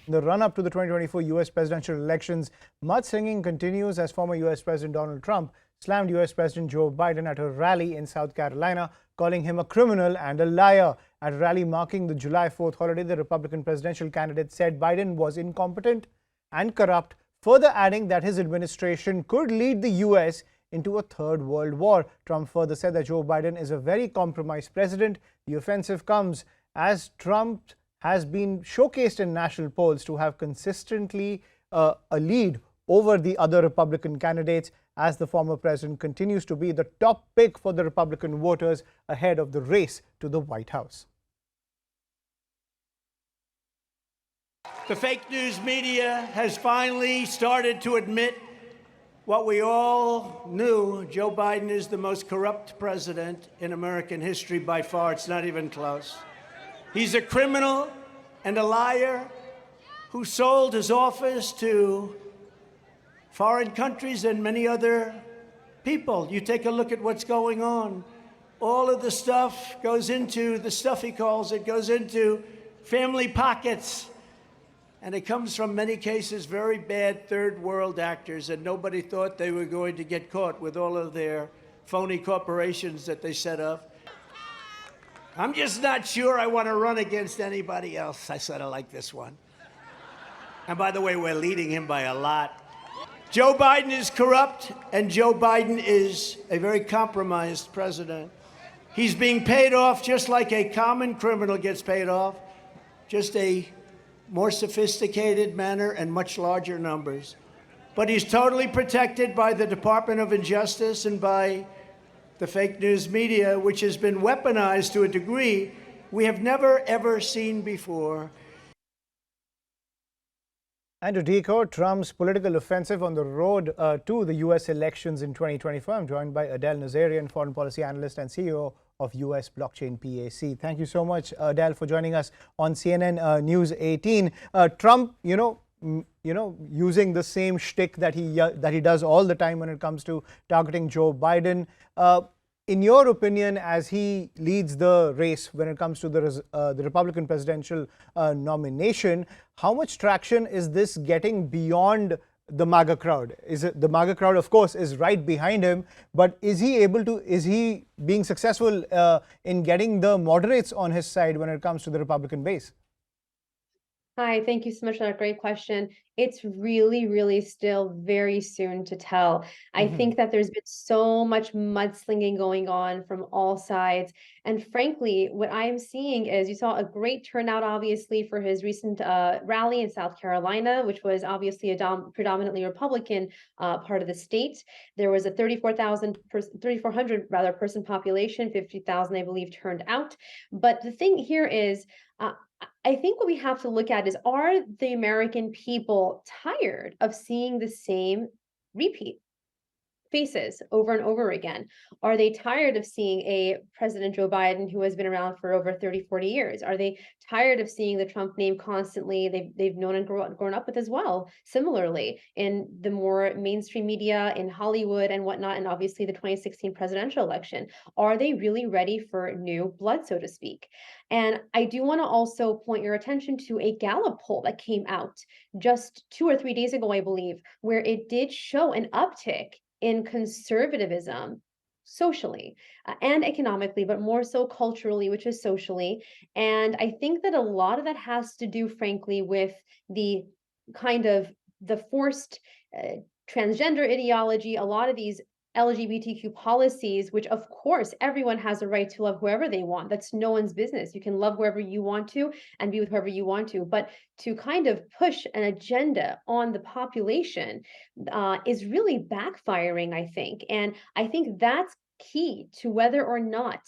In the run-up to the 2024 U.S. presidential elections, mudslinging continues as former U.S. President Donald Trump slammed U.S. President Joe Biden at a rally in South Carolina, calling him a criminal and a liar. At a rally marking the July 4th holiday, the Republican presidential candidate said Biden was incompetent and corrupt, further adding that his administration could lead the U.S. into a third world war. Trump further said that Joe Biden is a very compromised president. The offensive comes as Trump has been showcased in national polls to have consistently a lead over the other Republican candidates, as the former president continues to be the top pick for the Republican voters ahead of the race to the White House. The fake news media has finally started to admit what we all knew. Joe Biden is the most corrupt president in American history by far. It's not even close. He's a criminal and a liar who sold his office to foreign countries and many other people. You take a look at what's going on. All of the stuff goes into, the stuff he calls it, goes into family pockets. And it comes from many cases very bad third world actors, and nobody thought they were going to get caught with all of their phony corporations that they set up. I'm just not sure I want to run against anybody else. I sort of like this one. And by the way, we're leading him by a lot. Joe Biden is corrupt, and Joe Biden is a very compromised president. He's being paid off just like a common criminal gets paid off, just a more sophisticated manner and much larger numbers. But he's totally protected by the Department of Justice and by the fake news media, which has been weaponized to a degree we have never, ever seen before. And to decode Trump's political offensive on the road to the U.S. elections in 2024, I'm joined by Adele Nazarian, foreign policy analyst and CEO of U.S. Blockchain PAC. Thank you so much, Adele, for joining us on CNN News 18. Trump, using the same shtick that he does all the time when it comes to targeting Joe Biden. In your opinion, as he leads the race when it comes to the Republican presidential nomination, how much traction is this getting beyond the MAGA crowd? Is it the MAGA crowd, of course, is right behind him, but is he being successful in getting the moderates on his side when it comes to the Republican base? Hi, thank you so much for that great question. It's really, really still very soon to tell. I think that there's been so much mudslinging going on from all sides. And frankly, what I'm seeing is you saw a great turnout, obviously, for his recent rally in South Carolina, which was obviously a predominantly Republican part of the state. There was a 3,400 rather person population, 50,000, I believe, turned out. But the thing here is, I think what we have to look at is, are the American people tired of seeing the same repeat faces over and over again? Are they tired of seeing a President Joe Biden who has been around for over 30, 40 years? Are they tired of seeing the Trump name constantly? They've known and grown up with as well, similarly in the more mainstream media, in Hollywood and whatnot, and obviously the 2016 presidential election. Are they really ready for new blood, so to speak? And I do want to also point your attention to a Gallup poll that came out just 2 or 3 days ago, I believe, where it did show an uptick in conservatism socially and economically, but more so culturally, which is socially. And I think that a lot of that has to do, frankly, with the kind of the forced transgender ideology, a lot of these LGBTQ policies, which of course everyone has a right to love whoever they want. That's no one's business. You can love whoever you want to and be with whoever you want to. But to kind of push an agenda on the population is really backfiring, I think. And I think that's key to whether or not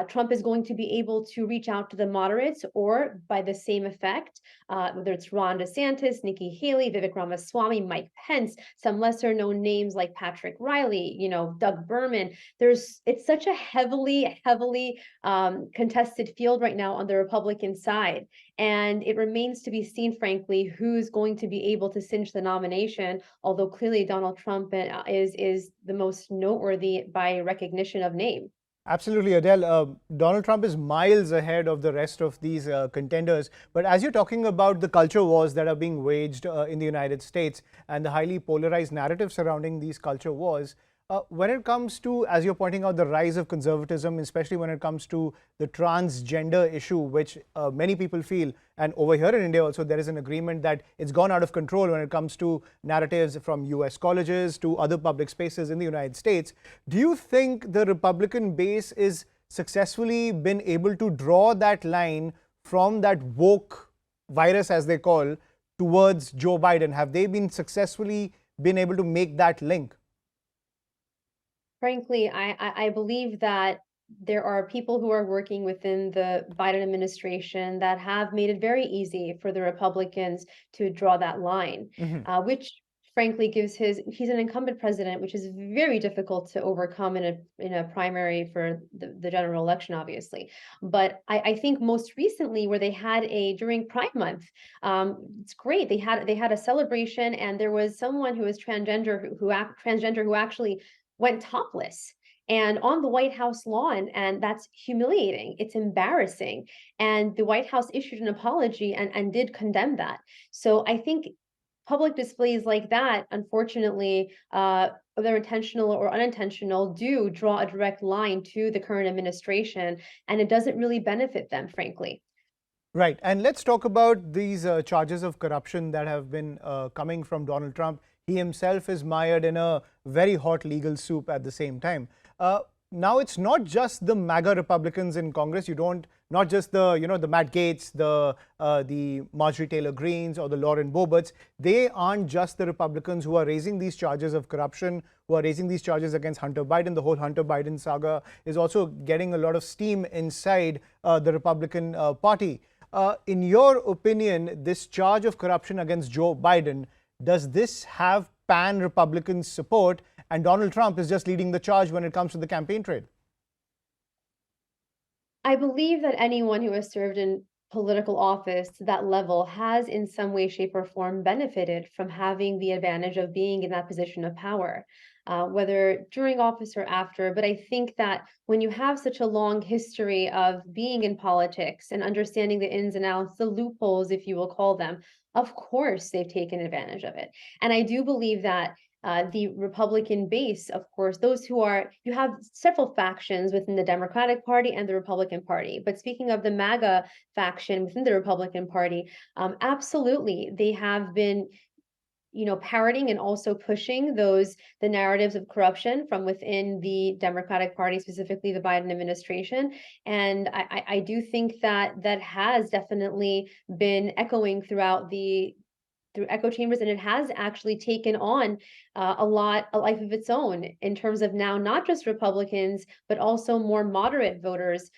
Trump is going to be able to reach out to the moderates, or by the same effect, whether it's Ron DeSantis, Nikki Haley, Vivek Ramaswamy, Mike Pence, some lesser known names like Patrick Riley, Doug Berman. It's such a heavily contested field right now on the Republican side. And it remains to be seen, frankly, who's going to be able to cinch the nomination, although clearly Donald Trump is the most noteworthy by recognition of name. Absolutely, Adele. Donald Trump is miles ahead of the rest of these contenders. But as you're talking about the culture wars that are being waged in the United States and the highly polarized narrative surrounding these culture wars, when it comes to, as you're pointing out, the rise of conservatism, especially when it comes to the transgender issue, which many people feel, and over here in India also, there is an agreement that it's gone out of control when it comes to narratives from US colleges to other public spaces in the United States. Do you think the Republican base is successfully been able to draw that line from that woke virus, as they call, towards Joe Biden? Have they been successfully been able to make that link? Frankly, I believe that there are people who are working within the Biden administration that have made it very easy for the Republicans to draw that line, Mhm. which frankly he's an incumbent president, which is very difficult to overcome in a primary for the general election, obviously. But I think most recently where they had during Pride Month, it's great. They had a celebration, and there was someone who was transgender who actually went topless and on the White House lawn, and that's humiliating. It's embarrassing. And the White House issued an apology and did condemn that. So I think public displays like that, unfortunately, whether intentional or unintentional, do draw a direct line to the current administration, and it doesn't really benefit them, frankly. Right. And let's talk about these charges of corruption that have been coming from Donald Trump. He himself is mired in a very hot legal soup at the same time. Now it's not just the MAGA Republicans in Congress. Not just the Matt Gaetz, the Marjorie Taylor Greenes, or the Lauren Boeberts. They aren't just the Republicans who are raising these charges of corruption, who are raising these charges against Hunter Biden. The whole Hunter Biden saga is also getting a lot of steam inside the Republican Party. In your opinion, this charge of corruption against Joe Biden, does this have pan-Republican support, and Donald Trump is just leading the charge when it comes to the campaign trail? I believe that anyone who has served in political office to that level has, in some way, shape, or form, benefited from having the advantage of being in that position of power, whether during office or after. But I think that when you have such a long history of being in politics and understanding the ins and outs, the loopholes, if you will call them, of course they've taken advantage of it. And I do believe that the Republican base, of course, you have several factions within the Democratic Party and the Republican Party. But speaking of the MAGA faction within the Republican Party, absolutely, they have been, parroting and also pushing the narratives of corruption from within the Democratic Party, specifically the Biden administration. And I do think that that has definitely been echoing through echo chambers, and it has actually taken on a life of its own in terms of now not just Republicans, but also more moderate voters.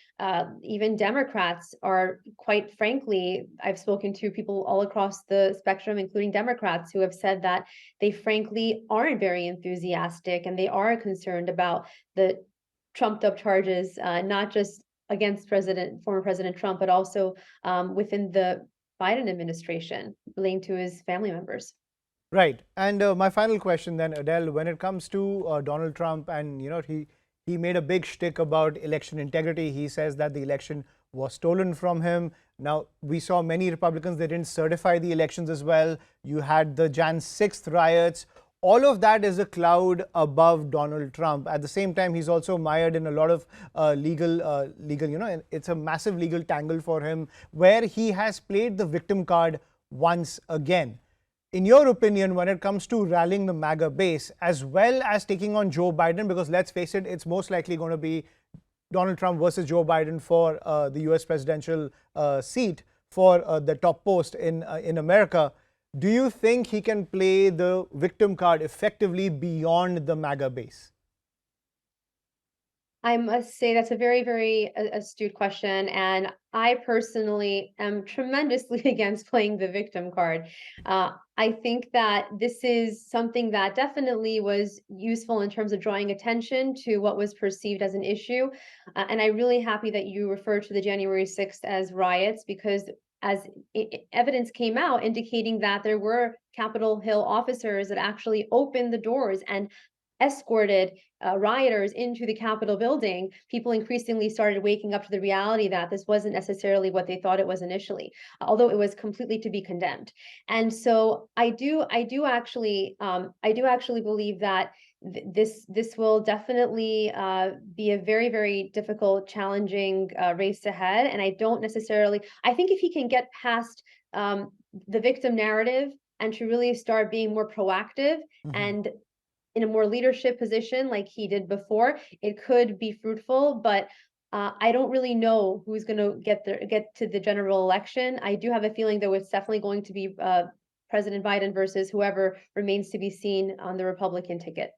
Even Democrats are, quite frankly, I've spoken to people all across the spectrum, including Democrats, who have said that they frankly aren't very enthusiastic and they are concerned about the trumped up charges, not just against former President Trump, but also within the Biden administration relating to his family members. Right. And my final question then, Adele, when it comes to Donald Trump, and he made a big shtick about election integrity. He says that the election was stolen from him. Now, we saw many Republicans, they didn't certify the elections as well. You had the Jan 6th riots. All of that is a cloud above Donald Trump. At the same time, he's also mired in a lot of legal, and it's a massive legal tangle for him, where he has played the victim card once again. In your opinion, when it comes to rallying the MAGA base, as well as taking on Joe Biden, because let's face it, it's most likely going to be Donald Trump versus Joe Biden for the US presidential seat for the top post in America, do you think he can play the victim card effectively beyond the MAGA base? I must say that's a very, very astute question. And I personally am tremendously against playing the victim card. I think that this is something that definitely was useful in terms of drawing attention to what was perceived as an issue. And I'm really happy that you referred to the January 6th as riots, because as evidence came out indicating that there were Capitol Hill officers that actually opened the doors and escorted rioters into the Capitol building, people increasingly started waking up to the reality that this wasn't necessarily what they thought it was initially, although it was completely to be condemned. And so I do actually believe that this will definitely be a very, very difficult, challenging race ahead. And I think if he can get past the victim narrative and to really start being more proactive and in a more leadership position like he did before, it could be fruitful. But I don't really know who's going to get to the general election. I do have a feeling, though, it's definitely going to be President Biden versus whoever remains to be seen on the Republican ticket.